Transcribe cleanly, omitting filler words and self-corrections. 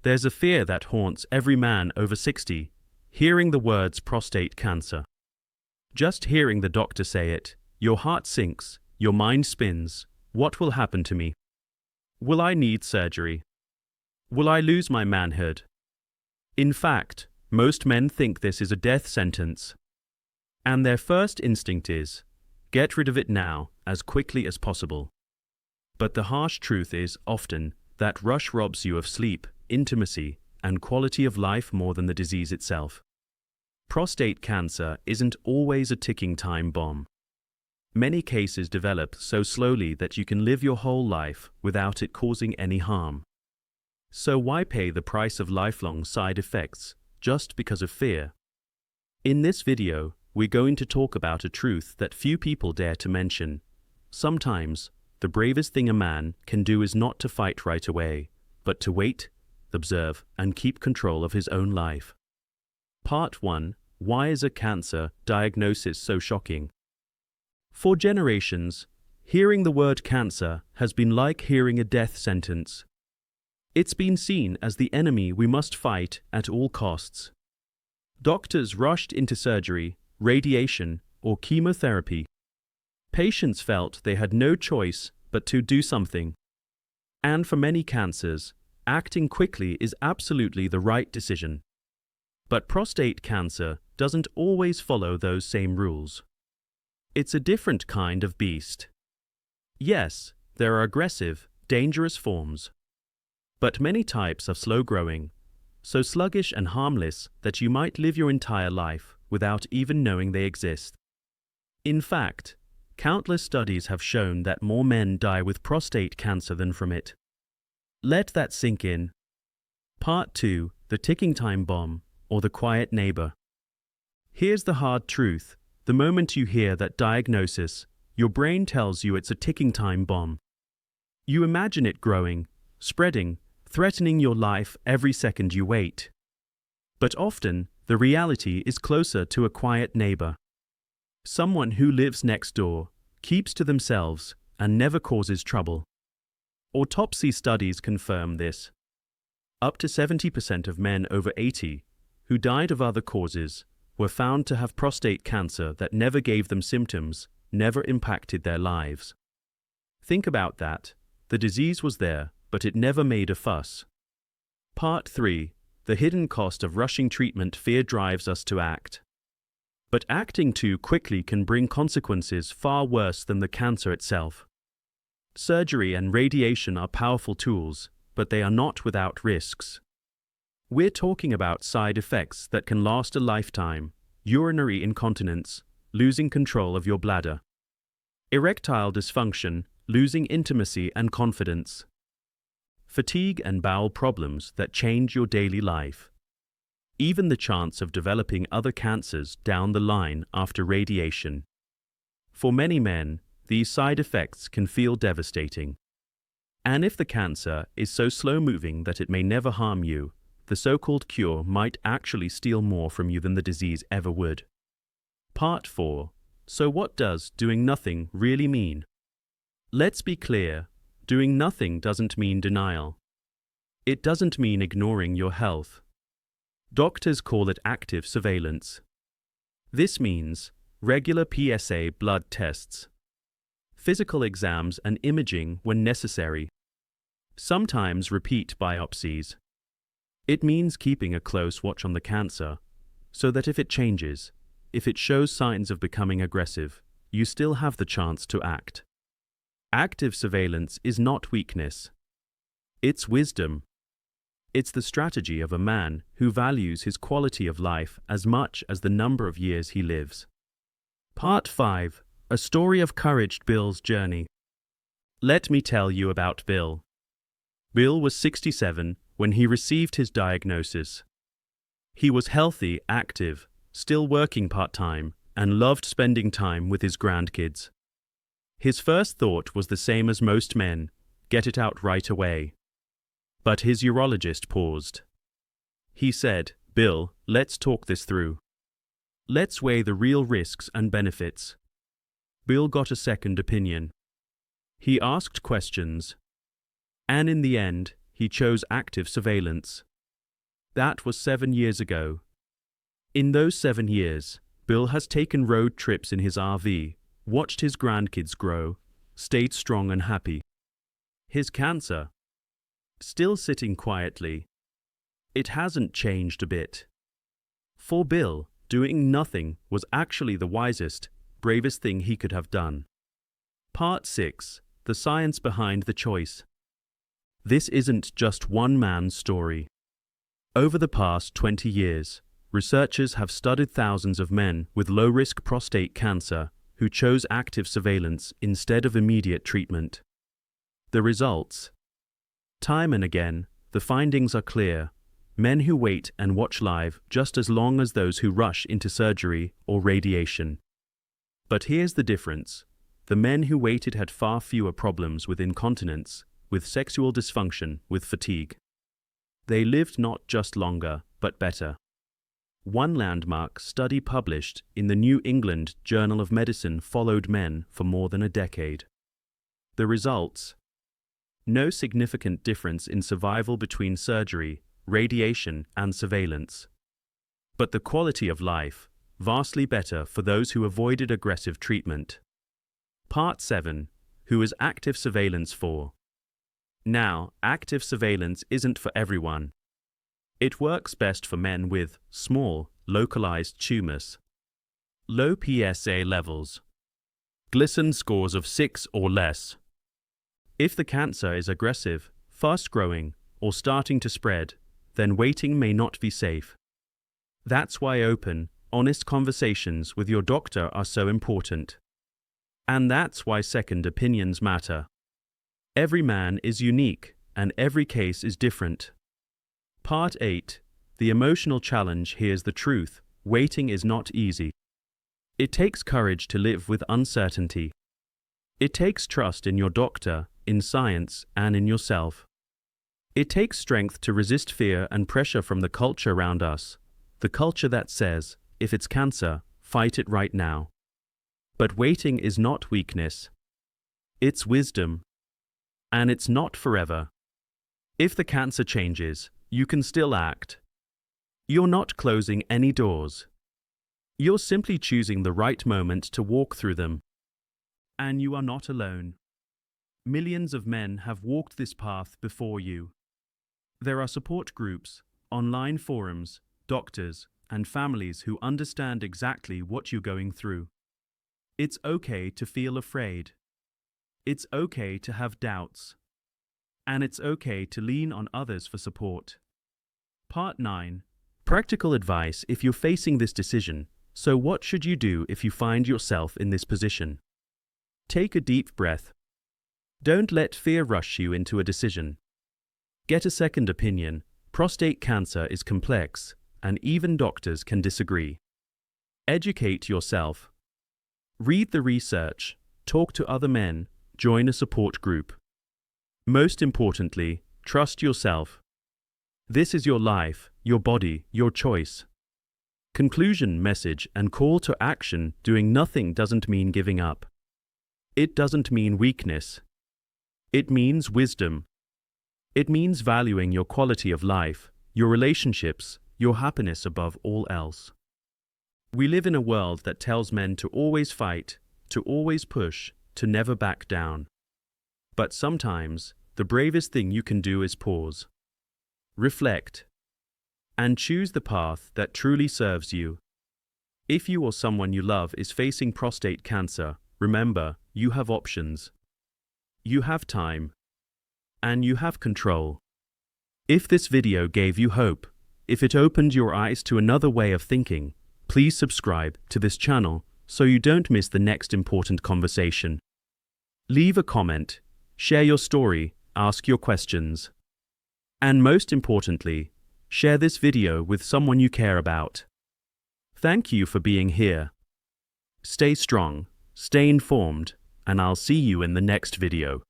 There's a fear that haunts every man over 60, hearing the words prostate cancer. Just hearing the doctor say it, your heart sinks, your mind spins. What will happen to me? Will I need surgery? Will I lose my manhood? In fact, most men think this is a death sentence. And their first instinct is, get rid of it now, as quickly as possible. But the harsh truth is, often, that rush robs you of sleep, intimacy, and quality of life more than the disease itself. Prostate cancer isn't always a ticking time bomb. Many cases develop so slowly that you can live your whole life without it causing any harm. So why pay the price of lifelong side effects just because of fear? In this video, we're going to talk about a truth that few people dare to mention. Sometimes, the bravest thing a man can do is not to fight right away, but to wait, observe, and keep control of his own life. Part 1. Why is a cancer diagnosis so shocking? For generations, hearing the word cancer has been like hearing a death sentence. It's been seen as the enemy we must fight at all costs. Doctors rushed into surgery, radiation, or chemotherapy. Patients felt they had no choice but to do something. And for many cancers, acting quickly is absolutely the right decision. But prostate cancer doesn't always follow those same rules. It's a different kind of beast. Yes, there are aggressive, dangerous forms. But many types are slow-growing, so sluggish and harmless that you might live your entire life without even knowing they exist. In fact, countless studies have shown that more men die with prostate cancer than from it. Let that sink in. Part 2. The ticking time bomb, or the quiet neighbor. Here's the hard truth. The moment you hear that diagnosis, your brain tells you it's a ticking time bomb. You imagine it growing, spreading, threatening your life every second you wait. But often, the reality is closer to a quiet neighbor. Someone who lives next door, keeps to themselves, and never causes trouble. Autopsy studies confirm this. Up to 70% of men over 80, who died of other causes, were found to have prostate cancer that never gave them symptoms, never impacted their lives. Think about that. The disease was there, but it never made a fuss. Part 3. The hidden cost of rushing treatment. Fear drives us to act. But acting too quickly can bring consequences far worse than the cancer itself. Surgery and radiation are powerful tools, but they are not without risks. We're talking about side effects that can last a lifetime: urinary incontinence, losing control of your bladder; erectile dysfunction, losing intimacy and confidence; fatigue and bowel problems that change your daily life; even the chance of developing other cancers down the line after radiation. For many men, these side effects can feel devastating. And if the cancer is so slow-moving that it may never harm you, the so-called cure might actually steal more from you than the disease ever would. Part 4. So what does doing nothing really mean? Let's be clear, doing nothing doesn't mean denial. It doesn't mean ignoring your health. Doctors call it active surveillance. This means regular PSA blood tests, physical exams and imaging when necessary, sometimes repeat biopsies. It means keeping a close watch on the cancer, so that if it changes, if it shows signs of becoming aggressive, you still have the chance to act. Active surveillance is not weakness. It's wisdom. It's the strategy of a man who values his quality of life as much as the number of years he lives. Part 5. A story of courage. Bill's journey. Let me tell you about Bill. Bill was 67 when he received his diagnosis. He was healthy, active, still working part-time, and loved spending time with his grandkids. His first thought was the same as most men: get it out right away. But his urologist paused. He said, "Bill, let's talk this through. Let's weigh the real risks and benefits." Bill got a second opinion. He asked questions. And in the end, he chose active surveillance. That was 7 years ago. In those 7 years, Bill has taken road trips in his RV, watched his grandkids grow, stayed strong and happy. His cancer, still sitting quietly. It hasn't changed a bit. For Bill, doing nothing was actually the wisest, bravest thing he could have done. Part 6. The science behind the choice. This isn't just one man's story. Over the past 20 years, researchers have studied thousands of men with low-risk prostate cancer who chose active surveillance instead of immediate treatment. The results? Time and again, the findings are clear. Men who wait and watch live just as long as those who rush into surgery or radiation. But here's the difference. The men who waited had far fewer problems with incontinence, with sexual dysfunction, with fatigue. They lived not just longer, but better. One landmark study published in the New England Journal of Medicine followed men for more than a decade. The results? No significant difference in survival between surgery, radiation, and surveillance. But the quality of life, vastly better for those who avoided aggressive treatment. Part 7. Who is active surveillance for? Now, active surveillance isn't for everyone. It works best for men with small, localized tumors, low PSA levels, Gleason scores of 6 or less. If the cancer is aggressive, fast-growing, or starting to spread, then waiting may not be safe. That's why open, honest conversations with your doctor are so important. And that's why second opinions matter. Every man is unique, and every case is different. Part 8. The emotional challenge. Here's the truth. Waiting is not easy. It takes courage to live with uncertainty. It takes trust in your doctor, in science, and in yourself. It takes strength to resist fear and pressure from the culture around us, the culture that says, if it's cancer, fight it right now. But waiting is not weakness. It's wisdom. And it's not forever. If the cancer changes, you can still act. You're not closing any doors. You're simply choosing the right moment to walk through them. And you are not alone. Millions of men have walked this path before you. There are support groups, online forums, doctors, and families who understand exactly what you're going through. It's okay to feel afraid. It's okay to have doubts. And it's okay to lean on others for support. Part 9. Practical advice if you're facing this decision. So what should you do if you find yourself in this position? Take a deep breath. Don't let fear rush you into a decision. Get a second opinion. Prostate cancer is complex, and even doctors can disagree. Educate yourself. Read the research, talk to other men, join a support group. Most importantly, trust yourself. This is your life, your body, your choice. Conclusion, message, and call to action. Doing nothing doesn't mean giving up. It doesn't mean weakness. It means wisdom. It means valuing your quality of life, your relationships, your happiness above all else. We live in a world that tells men to always fight, to always push, to never back down. But sometimes, the bravest thing you can do is pause, reflect, and choose the path that truly serves you. If you or someone you love is facing prostate cancer, remember, you have options. You have time. And you have control. If this video gave you hope, if it opened your eyes to another way of thinking, please subscribe to this channel so you don't miss the next important conversation. Leave a comment, share your story, ask your questions. And most importantly, share this video with someone you care about. Thank you for being here. Stay strong, stay informed, and I'll see you in the next video.